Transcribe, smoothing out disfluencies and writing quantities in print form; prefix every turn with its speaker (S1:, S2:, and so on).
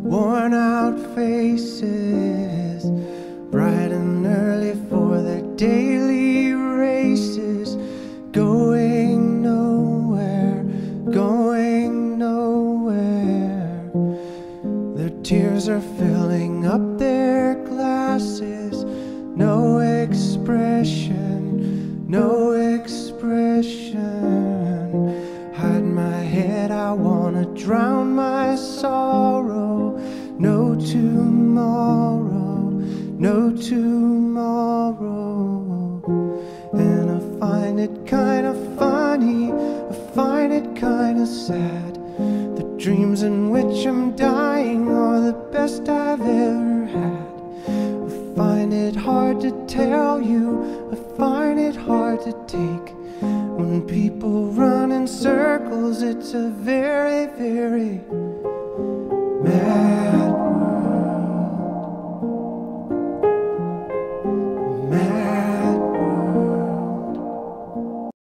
S1: worn out faces, bright and early for their daily races, going nowhere, going nowhere. Their tears are filling up their glasses, no expression, no expression. Hide my head, I wanna drown my sorrow. No tomorrow, no tomorrow. And I find it kinda funny, I find it kinda sad. The dreams in which I'm dying are the best I've ever had. I find it hard to tell you, I find it hard to take. When people run in circles, it's a very, very mad